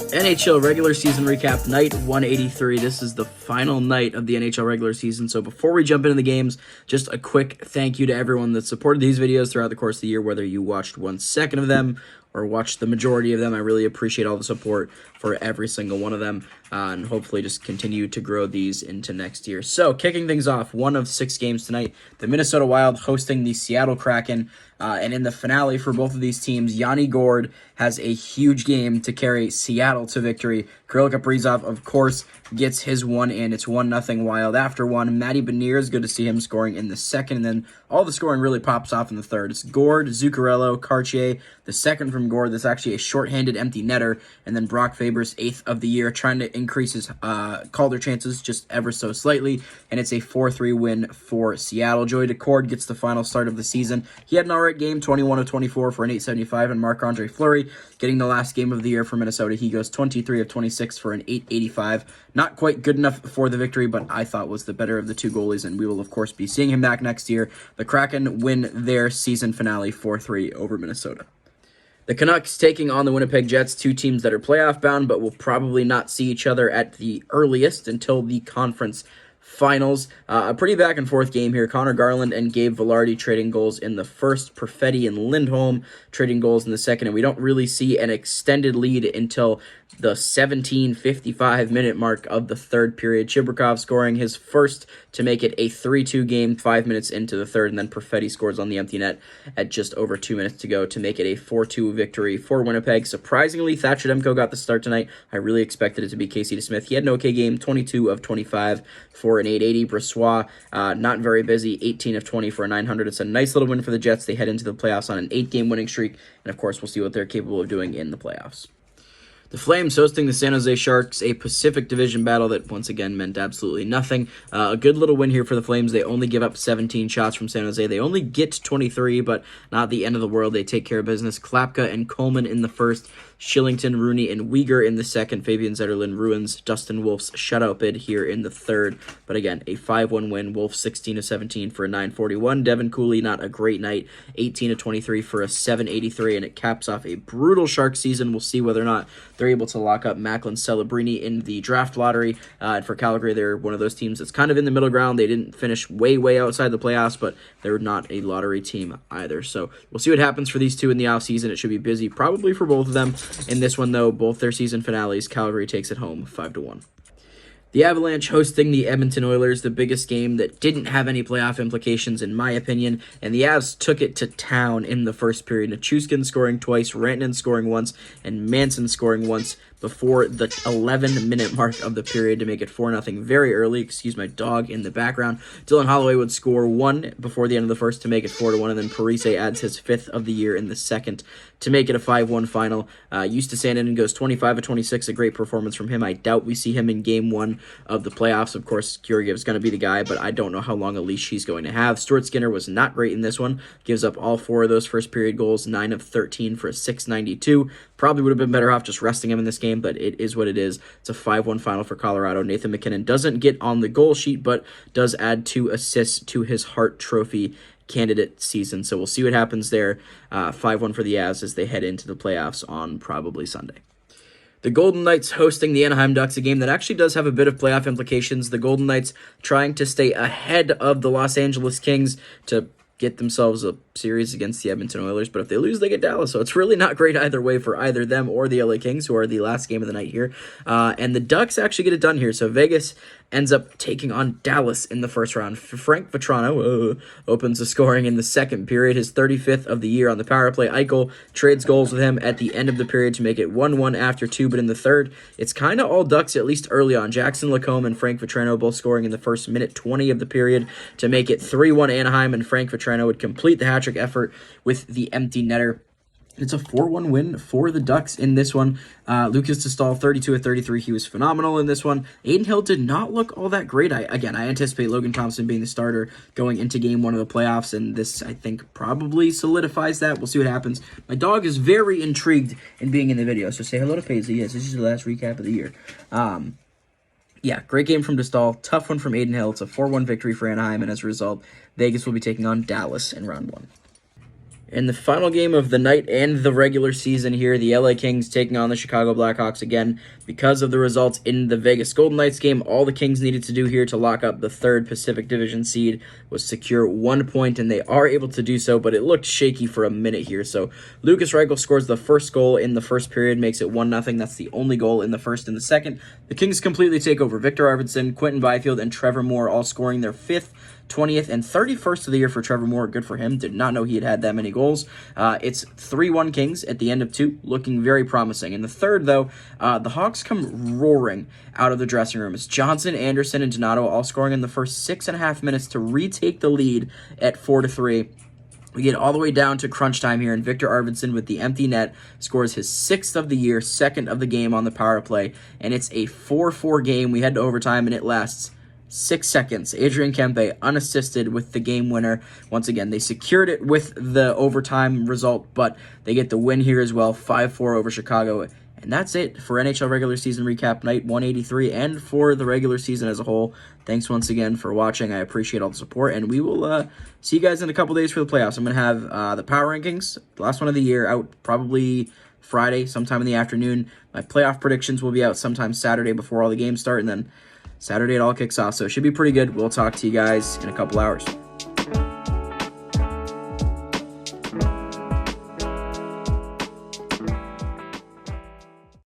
NHL regular season recap, night 183. This is the final night of the NHL regular season. So before we jump into the games, just a quick thank you to everyone that supported these videos throughout the course of the year, whether you watched 1 second of them or watched the majority of them. I really appreciate all the support for every single one of them, and hopefully just continue to grow these into next year. So kicking things off, 1 of 6 games tonight, the Minnesota Wild hosting the Seattle Kraken. And in the finale for both of these teams, Yanni Gourde has a huge game to carry Seattle to victory. Kirill Kaprizov, of course, gets his one in. It's 1-0 Wild after one. Matty Beniers, good to see him scoring in the second. And then all the scoring really pops off in the third. It's Gourde, Zuccarello, Cartier, the second from Gourde. That's actually a shorthanded empty netter. And then Brock Faber's 8th of the year, trying to increase his Calder chances just ever so slightly. And it's a 4-3 win for Seattle. Joey Decord gets the final start of the season. He had an alright game, 21 of 24 for an .875, and Marc-Andre Fleury getting the last game of the year for Minnesota. He goes 23 of 26 for an .885. Not quite good enough for the victory, but I thought was the better of the two goalies, and we will, of course, be seeing him back next year. The Kraken win their season finale 4-3 over Minnesota. The Canucks taking on the Winnipeg Jets, two teams that are playoff bound, but will probably not see each other at the earliest until the conference finals. A pretty back-and-forth game here. Connor Garland and Gabe Vilardi trading goals in the first. Perfetti and Lindholm trading goals in the second. And we don't really see an extended lead until the 17:55-minute mark of the third period. Chibrikov scoring his first to make it a 3-2 game 5 minutes into the third. And then Perfetti scores on the empty net at just over 2 minutes to go to make it a 4-2 victory for Winnipeg. Surprisingly, Thatcher Demko got the start tonight. I really expected it to be Casey DeSmith. He had an okay game, 22 of 25 for an .880. Bressois, not very busy, 18 of 20 for a .900. It's a nice little win for the Jets. They head into the playoffs on an 8-game winning streak, and of course, we'll see what they're capable of doing in the playoffs. The Flames hosting the San Jose Sharks, a Pacific Division battle that once again meant absolutely nothing. A good little win here for the Flames. They only give up 17 shots from San Jose. They only get 23, but not the end of the world. They take care of business. Klapka and Coleman in the first. Shillington, Rooney, and Uyghur in the second. Fabian Zetterlund ruins Dustin Wolf's shutout bid here in the third. But again, a 5-1 win. Wolf 16 of 17 for a .941. Devin Cooley, not a great night. 18 of 23 for a .783, and it caps off a brutal Sharks season. We'll see whether or not they're able to lock up Macklin Celebrini in the draft lottery. And for Calgary, they're one of those teams that's kind of in the middle ground. They didn't finish way outside the playoffs, but they're not a lottery team either. So we'll see what happens for these two in the offseason. It should be busy probably for both of them. In this one, though, both their season finales, Calgary takes it home 5-1. The Avalanche hosting the Edmonton Oilers, the biggest game that didn't have any playoff implications, in my opinion, and the Avs took it to town in the first period. Nichushkin scoring twice, Rantanen scoring once, and Manson scoring once before the 11-minute mark of the period to make it 4-0 very early. Excuse my dog in the background. Dylan Holloway would score one before the end of the first to make it 4-1, and then Parise adds his 5th of the year in the second to make it a 5-1 final. Justus Sandin goes 25 of 26, a great performance from him. I doubt we see him in Game 1 of the playoffs. Of course, Georgiev's going to be the guy, but I don't know how long a leash he's going to have. Stuart Skinner was not great in this one. Gives up all 4 of those first period goals, 9 of 13 for a .692. Probably would have been better off just resting him in this game, but it is what it is. It's a 5-1 final for Colorado. Nathan MacKinnon doesn't get on the goal sheet, but does add 2 assists to his Hart Trophy candidate season. So we'll see what happens there. 5-1 for the Avs as they head into the playoffs on probably Sunday. The Golden Knights hosting the Anaheim Ducks, a game that actually does have a bit of playoff implications. The Golden Knights trying to stay ahead of the Los Angeles Kings to get themselves a series against the Edmonton Oilers, but if they lose, they get Dallas, so it's really not great either way for either them or the LA Kings, who are the last game of the night here. And the Ducks actually get it done here, so Vegas ends up taking on Dallas in the first round. Frank Vatrano opens the scoring in the second period, his 35th of the year on the power play. Eichel trades goals with him at the end of the period to make it 1-1 after 2, but in the third, it's kind of all Ducks, at least early on. Jackson Lacombe and Frank Vatrano both scoring in the first minute 20 of the period to make it 3-1 Anaheim, and Frank Vatrano would complete the hat-trick effort with the empty netter. It's a 4-1 win for the Ducks in this one. Lucas Dostal, 32 of 33. He was phenomenal in this one. Aiden Hill did not look all that great. I anticipate Logan Thompson being the starter going into Game 1 of the playoffs, and this, I think, probably solidifies that. We'll see what happens. My dog is very intrigued in being in the video, so say hello to Paisley. Yes, this is the last recap of the year. Yeah, great game from Dostal. Tough one from Aiden Hill. It's a 4-1 victory for Anaheim, and as a result, Vegas will be taking on Dallas in round 1. In the final game of the night and the regular season here, the LA Kings taking on the Chicago Blackhawks again. Because of the results in the Vegas Golden Knights game, all the Kings needed to do here to lock up the third Pacific Division seed was secure 1 point, and they are able to do so, but it looked shaky for a minute here. So Lucas Reichel scores the first goal in the first period, makes it 1-0. That's the only goal in the first and the second. The Kings completely take over. Victor Arvidsson, Quentin Byfield, and Trevor Moore all scoring their 5th, 20th, and 31st of the year for Trevor Moore. Good for him. Did not know he had that many goals. It's 3-1 Kings at the end of 2, looking very promising. In the third, though, the Hawks come roaring out of the dressing room. It's Johnson, Anderson, and Donato all scoring in the first 6.5 minutes to retake the lead at 4-3. We get all the way down to crunch time here, and Victor Arvidsson with the empty net scores his 6th of the year, 2nd of the game on the power play, and it's a 4-4 game. We head to overtime, and it lasts 6 seconds. Adrian Kempe unassisted with the game winner. Once again, they secured it with the overtime result, but they get the win here as well, 5-4 over Chicago. And that's it for NHL regular season recap night 183 and for the regular season as a whole. Thanks once again for watching. I appreciate all the support, and we will see you guys in a couple days for the playoffs. I'm going to have the power rankings, the last one of the year, out probably Friday, sometime in the afternoon. My playoff predictions will be out sometime Saturday before all the games start, and then Saturday it all kicks off, so it should be pretty good. We'll talk to you guys in a couple hours.